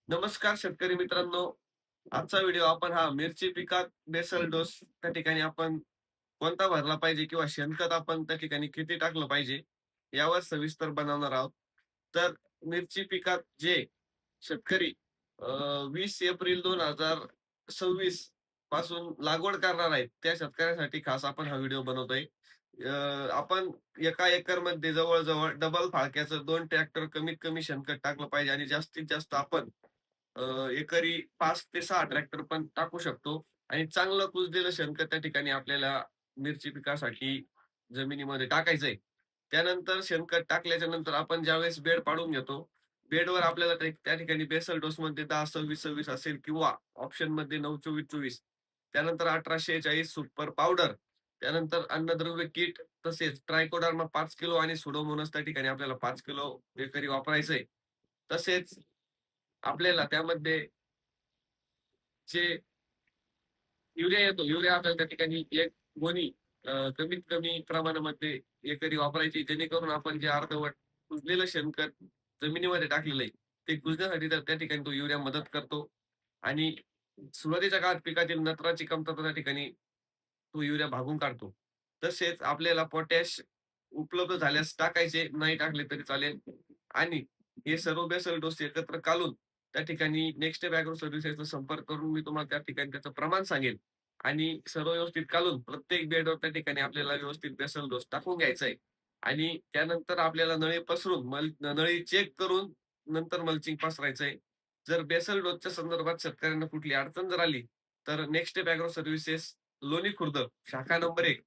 नमस्कार शेतकरी मित्रांनो. आजचा व्हिडिओ आपण मिरची पिकात बेसल डोस त्या ठिकाणी आपण कोणता भरला पाहिजे किंवा शेणखत आपण त्या ठिकाणी किती टाकलं पाहिजे यावर सविस्तर बनवणार आहोत. तर मिरची पिकात जे शेतकरी 20 एप्रिल 2026 पासून लागवड करणार आहेत त्या शेतकऱ्यांसाठी खास आपण हा व्हिडिओ बनवतोय. आपण एका एकर मध्ये जवळ-जवळ डबल फाळक्याचं 2 ट्रॅक्टर कमीत कमी शेणखत टाकलं पाहिजे आणि जास्तीत जास्त आपण एकरी 5 ते 6 ट्रॅक्टर पण टाकू शकतो आणि चांगलं कुजलेलं शेणखत त्या ठिकाणी आपल्याला मिरची पिकासाठी जमिनीमध्ये टाकायचंय. त्यानंतर शेणखत टाकल्याच्या नंतर आपण ज्यावेळेस बेड पाडून घेतो, बेडवर आपल्याला त्या ठिकाणी बेसल डोसमध्ये 10-26-26 असेल किंवा ऑप्शनमध्ये 9-24-24 त्यानंतर 18-46 सुपर पावडर, त्यानंतर अन्नद्रव्य किट, तसेच ट्रायकोडर्मा 5 किलो आणि सुडोमोनास त्या ठिकाणी आपल्याला 5 किलो एकरी वापरायचंय. तसेच आपल्याला त्यामध्ये जे युरिया येतो, युरिया आपल्याला त्या ठिकाणी 1 गोणी कमीत कमी प्रमाणामध्ये एकरी वापरायची, जेणेकरून आपण जे अर्धवट कुजलेलं शेणखत जमिनीमध्ये टाकलेलं आहे, ते कुजण्यासाठी त्या ठिकाणी तो युरिया मदत करतो आणि सुरुवातीच्या काळात पिकातील नत्राची कमतरता त्या ठिकाणी तो युरिया भागून काढतो. तसेच आपल्याला पोटॅश उपलब्ध झाल्यास टाकायचे, नाही टाकले तरी चालेल आणि हे सर्व बेसल डोस एकत्र काढून त्या ठिकाणी नेक्स्ट स्टेप अॅग्रो सर्व्हिसेसचा संपर्क करून मी तुम्हाला त्या ठिकाणी त्याचं प्रमाण सांगेल आणि सर्व व्यवस्थित काढून प्रत्येक बेडवर त्या ठिकाणी आपल्याला व्यवस्थित बेसल डोस टाकून घ्यायचा आहे आणि त्यानंतर आपल्याला नळी पसरून नळी चेक करून नंतर मल्चिंग पसरायचंय. जर बेसल डोसच्या संदर्भात शेतकऱ्यांना कुठली अडचण जर आली, तर नेक्स्ट स्टेप अॅग्रो सर्व्हिसेस लोणी खुर्द शाखा नंबर 1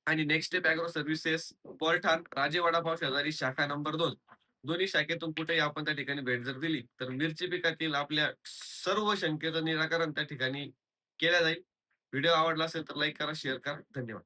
आणि नेक्स्ट स्टेप अॅग्रो सर्व्हिसेस पलठाण राजे वडापाव शेजारी शाखा नंबर 2 दोन्ही शाखेतून कुठेही आपण त्या ठिकाणी भेट जर दिली, तर मिरची पिकातील आपल्या सर्व शंकेचं निराकरण त्या ठिकाणी केल्या जाईल. व्हिडिओ आवडला असेल तर लाईक करा, शेअर करा. धन्यवाद.